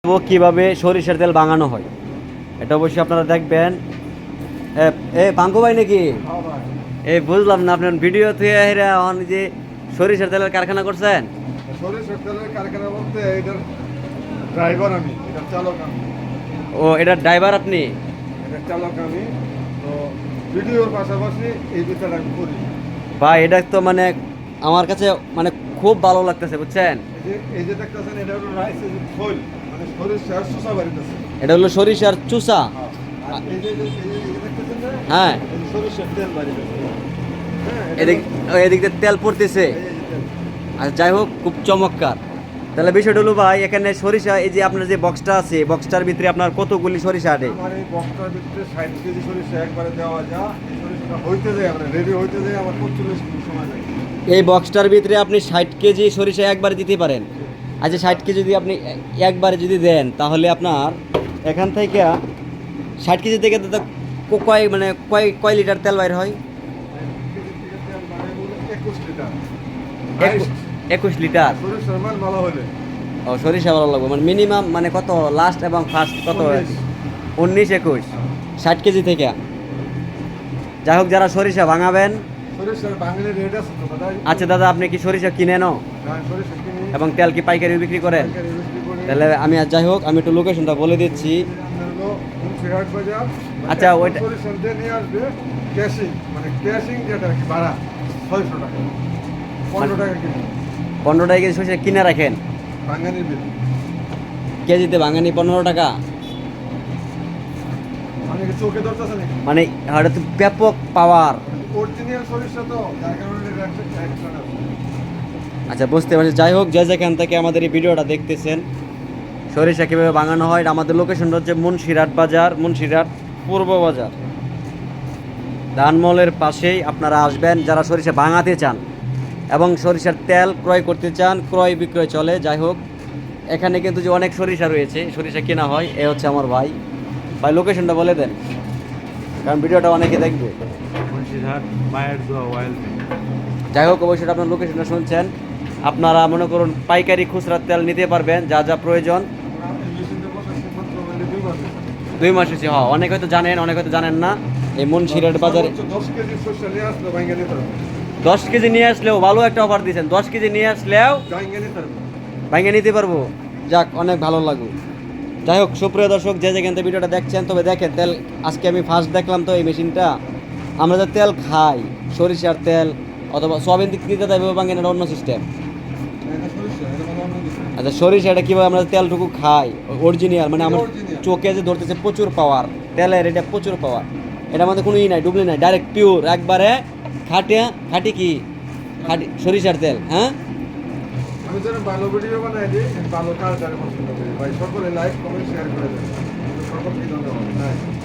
কিভাবে সরিষার তেল বানানো হয় এটা অবশ্যই আপনারা দেখবেন। পাঙ্কু ভাই নাকি? বুঝলাম না, আপনার ভিডিও থেকে যে সরিষার তেলের কারখানা করছেন। সরিষার তেলের কারখানা বলতে এটার ড্রাইভার আমি, এটার চালক আমি। ও, এটার ড্রাইভার আপনি? এটার চালক আমি। তো ভিডিওর পাশাপাশি এই বিষয়টা আমি করি। ভাই এটা তো মানে আমার কাছে মানে খুব ভালো লাগতেছে, বুঝছেন? এই যে দেখতেছেন এটা হলো রাইসের খোল, মানে সরিষার চুষা বাড়িতেছে। এটা হলো সরিষার চুষা। আর এই যে দেখতেছেন না, হ্যাঁ, এই সরিষার তেল বাড়িতেছে। হ্যাঁ, এদিক দিয়ে তেল পড়তেছে। এই যে তেল। আচ্ছা, যাই হোক, খুব চমৎকার। তাহলে বিষয়টা হলো ভাই, এখানে সরিষা, এই যে আপনার যে বক্সটা আছে, বক্সটার ভিতরে আপনার কতগুলি সরিষা আটে? আমার এই বক্সটার ভিতরে 60 কেজি সরিষা একবারে দেওয়া যায়। এই সরিষাটা হইতে যায়, আমরা রেডি হইতে যায় আমার 45 মিনিট সময় লাগে। এই বক্সটার ভিতরে আপনি 60 কেজি সরিষা একবারে দিতে পারেন। আচ্ছা, 60 কেজি যদি আপনি একবারে যদি দেন, তাহলে আপনার এখান থেকে 60 কেজি থেকে তো কয় মানে কয় লিটার তেল বাইর হয়? 21 লিটার। 21 লিটার। সরিষার মাল ভালো হলে ও, সরিষা ভালো লাগবে মানে মিনিমাম মানে কত লাস্ট এবং ফার্স্ট কত? 19 21 60 কেজি থেকে। যাই হোক, যারা সরিষা ভাঙাবেন। সরিষার বাঙালি রেট আছে তো দাদা। আচ্ছা দাদা, আপনি কি সরিষা কিনেন সরিষা কিনি, এবং তেল কি পাইকারি বিক্রি করেন? পাইকারি বিক্রি করি। তাহলে আমি যাই হোক, আমি একটু লোকেশনটা বলে দিচ্ছি। হলো মুন্সিরহাট বাজার। আচ্ছা, ওইটা সরিষা দিয়ে নিয়ে আসবে ক্যাশিং, মানে ক্যাশিং যেটা আর কি ভাড়া 600 টাকা, 15 টাকা কিলো। 15 টাকা কেজি সরিষা কিনে রাখেন। বাঙালির বিল কেজিতে ভাঙানি 15 টাকা। অনেকে চোখে ধরতেছে নাকি, মানে এটা তো ব্যাপক পাওয়ার। অরিজিনাল সরিষা তো, যার কারণে এটা একটা আছে। আচ্ছা, বুঝতে পারছি। যাই হোক, যে যেখান থেকে আমাদের এই ভিডিওটা দেখতেছেন, সরিষা কীভাবে বানানো হয়, আমাদের লোকেশনটা হচ্ছে মুন্সিরহাট বাজার, মুন্সিরহাট পূর্ব বাজার, ধানমলের পাশেই আপনারা আসবেন যারা সরিষা ভাঙাতে চান এবং সরিষার তেল ক্রয় করতে চান। ক্রয় বিক্রয় চলে। যাই হোক, এখানে কিন্তু যে অনেক সরিষা রয়েছে, সরিষা কেনা হয়। এ হচ্ছে আমার ভাই। ভাই, লোকেশনটা বলে দেন, কারণ ভিডিওটা অনেকে দেখবে। মুন্সিরহাট মায়ের দোয়া অয়েল মিল। যাই হোক, অবশ্যই আপনার লোকেশনটা শুনছেন। আপনারা মনে করুন পাইকারি খুচরা তেল নিতে পারবেন, যা যা প্রয়োজন। 2 মাস হচ্ছে। হ্যাঁ, অনেক হয়তো জানেন, অনেক হয়তো জানেন না। এই মুন্সিরহাট বাজারে 10 কেজি সরিষা নিয়ে আসলো ভাঙ্গা নিতে পারবে। 10 কেজি নিয়ে আসলেও ভালো একটা অফার দিয়েছেন। 10 কেজি নিয়ে আসলেও ভাঙ্গা নিতে পারবে। ভাঙে নিতে পারবো। যাক, অনেক ভালো লাগবে। যাই হোক, সুপ্রিয় দর্শক, যে যেখান থেকে ভিডিওটা দেখছেন, তবে দেখেন তেল আজকে আমি ফার্স্ট দেখলাম তো এই মেশিনটা। আমরা যে তেল খাই, সরিষার তেল অথবা সয়াবিন দিক দিতে দেবে ভাঙেন, এটা অন্য সিস্টেম। এটা সরিষা, এটা মানে অন্য কিছু। আচ্ছা, সরিষাটা কীভাবে আমরা তেলটুকু খাই অরিজিনাল, মানে আমার Original। চোখে যে ধরতেছে প্রচুর পাওয়ার তেলের, এটা প্রচুর পাওয়ার। এটার মধ্যে কোনো নাই, ডুবলি নাই, ডাইরেক্ট পিওর একবারে খাঁটি কি খাঁটি সরিষার তেল। হ্যাঁ, আমি যেন ভালো ভিডিও বানাই দিই, ভালো কাজ আর পছন্দ করি ভাই। সকলে লাইক কমেন্ট শেয়ার করে দেবেন। সকলকে ধন্যবাদ।